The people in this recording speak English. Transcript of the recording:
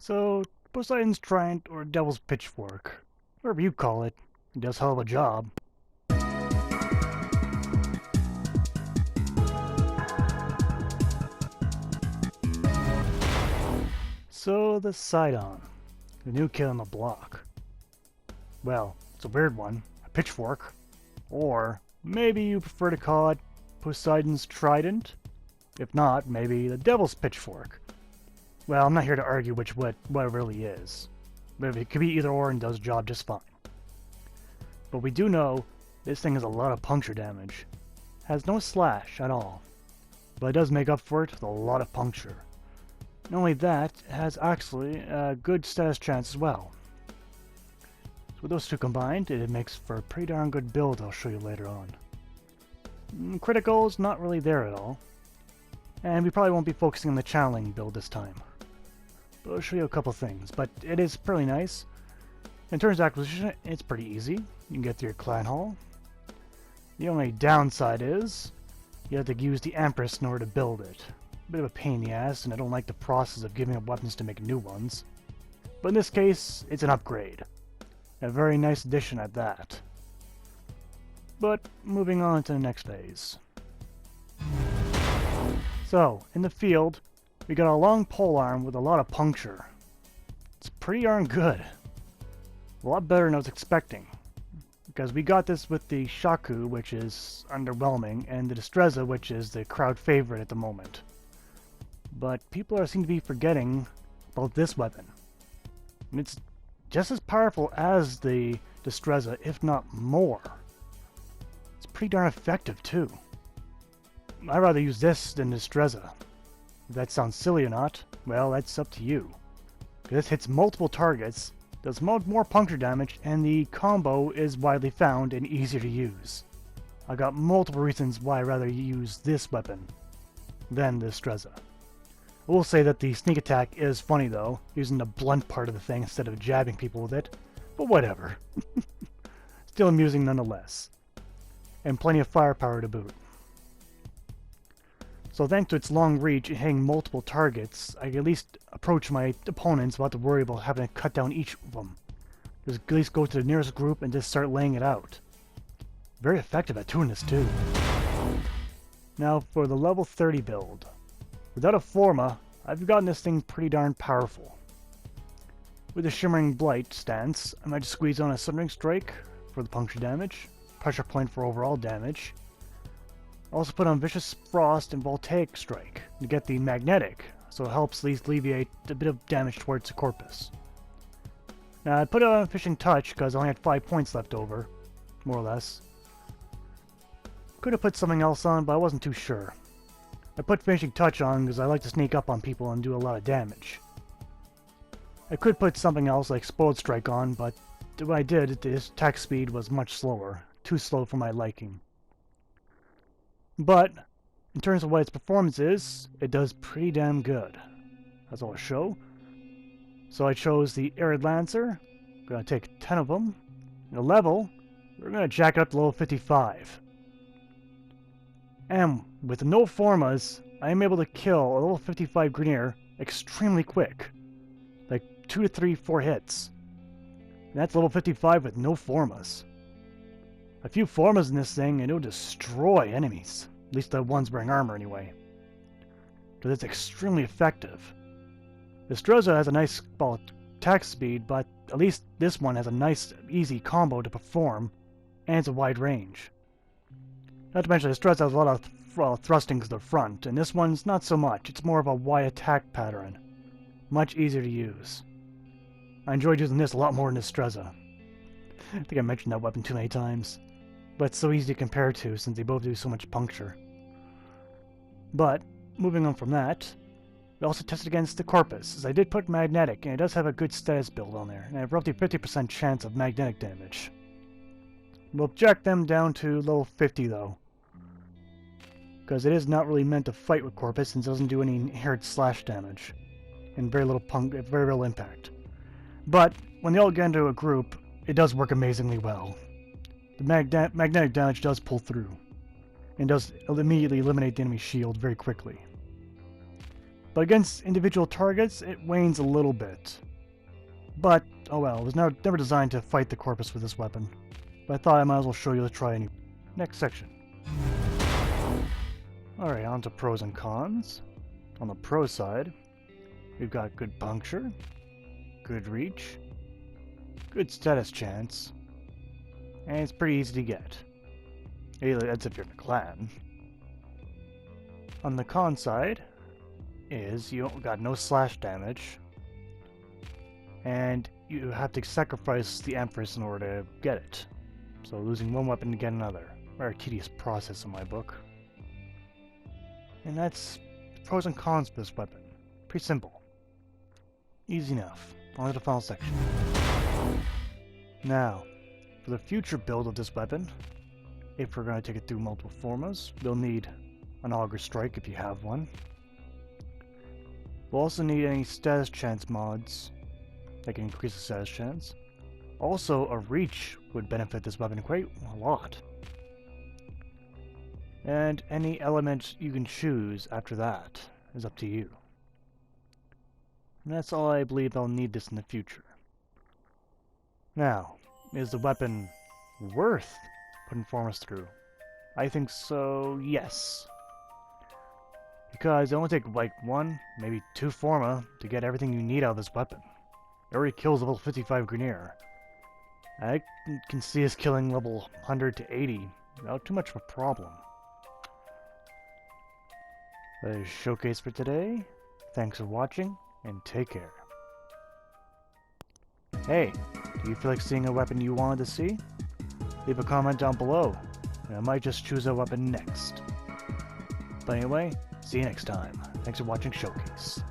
So, Poseidon's trident or devil's pitchfork, whatever you call it, does hell of a job. So, the Sydon, the new kid on the block. Well, it's a weird one, a pitchfork. Or maybe you prefer to call it Poseidon's trident? If not, maybe the devil's pitchfork. Well, I'm not here to argue what it really is. But it could be either or and does the job just fine. But we do know this thing has a lot of puncture damage. Has no slash at all. But it does make up for it with a lot of puncture. Not only that, it has actually a good status chance as well. So with those two combined, it makes for a pretty darn good build I'll show you later on. Critical is not really there at all. And we probably won't be focusing on the channeling build this time. But I'll show you a couple things, but it is pretty nice. In terms of acquisition, it's pretty easy. You can get through your clan hall. The only downside is you have to use the Empress in order to build it. A bit of a pain in the ass, and I don't like the process of giving up weapons to make new ones. But in this case, it's an upgrade. A very nice addition at that. But moving on to the next phase. So, in the field, we got a long polearm with a lot of puncture. It's pretty darn good. A lot better than I was expecting. Because we got this with the Shaku, which is underwhelming, and the Destreza, which is the crowd favorite at the moment. But people seem to be forgetting about this weapon. And it's just as powerful as the Destreza, if not more. It's pretty darn effective too. I'd rather use this than Destreza. If that sounds silly or not, well, that's up to you. This hits multiple targets, does more puncture damage, and the combo is widely found and easier to use. I got multiple reasons why I'd rather use this weapon than the Destreza. I will say that the sneak attack is funny though, using the blunt part of the thing instead of jabbing people with it, but whatever. Still amusing nonetheless. And plenty of firepower to boot. So thanks to its long reach and hitting multiple targets, I can at least approach my opponents without to worry about having to cut down each of them. Just at least go to the nearest group and just start laying it out. Very effective at doing this too. Now for the level 30 build. Without a Forma, I've gotten this thing pretty darn powerful. With the Shimmering Blight stance, I might just squeeze on a Sundering Strike for the puncture damage, Pressure Point for overall damage. I also put on Vicious Frost and Voltaic Strike to get the Magnetic, so it helps at least alleviate a bit of damage towards the Corpus. Now I put it on Fishing Touch because I only had 5 points left over, more or less. Could have put something else on, but I wasn't too sure. I put Finishing Touch on because I like to sneak up on people and do a lot of damage. I could put something else like Spoiled Strike on, but when I did, its attack speed was much slower. Too slow for my liking. But, in terms of what its performance is, it does pretty damn good. That's all I'll show. So I chose the Arid Lancer. I'm going to take 10 of them. In a level, we're going to jack it up to level 55. And with no Formas, I am able to kill a level 55 Grineer extremely quick. Like 2 to 3, 4 hits. And that's level 55 with no Formas. A few Formas in this thing and it'll destroy enemies. At least the ones wearing armor anyway. Because it's extremely effective. The Destreza has a nice attack speed, but at least this one has a nice, easy combo to perform, and it's a wide range. Not to mention, the Destreza has a lot of thrusting to the front, and this one's not so much. It's more of a wide attack pattern. Much easier to use. I enjoyed using this a lot more than the Destreza. I think I mentioned that weapon too many times. But it's so easy to compare to since they both do so much puncture. But, moving on from that, we also tested against the Corpus, as I did put Magnetic, and it does have a good status build on there, and I have roughly 50% chance of magnetic damage. We'll jack them down to level 50 though, because it is not really meant to fight with Corpus since it doesn't do any inherent slash damage, and very little impact. But, when they all get into a group, it does work amazingly well. The magnetic damage does pull through, and does immediately eliminate the enemy shield very quickly. But against individual targets, it wanes a little bit. But, oh well, it was never designed to fight the Corpus with this weapon. But I thought I might as well show you the try anyway. Next section. Alright, on to pros and cons. On the pro side, we've got good puncture, good reach, good status chance, and it's pretty easy to get. That's if you're in a clan. On the con side is you got no slash damage, and you have to sacrifice the Empress in order to get it. So losing one weapon to get another. Very tedious process in my book. And that's pros and cons for this weapon. Pretty simple. Easy enough. On to the final section. Now, for the future build of this weapon, if we're going to take it through multiple formas, we'll need an Auger Strike if you have one. We'll also need any status chance mods that can increase the status chance. Also, a reach would benefit this weapon quite a lot. And any element you can choose after that is up to you. And that's all I believe I'll need this in the future. Now, is the weapon worth putting formas through? I think so, yes. Because it only take like 1, maybe 2 forma to get everything you need out of this weapon. It already kills level 55 Grineer. I can see us killing level 100 to 80 without too much of a problem. That is Showcase for today. Thanks for watching, and take care. Hey, do you feel like seeing a weapon you wanted to see? Leave a comment down below, and I might just choose a weapon next. But anyway, see you next time. Thanks for watching Showcase.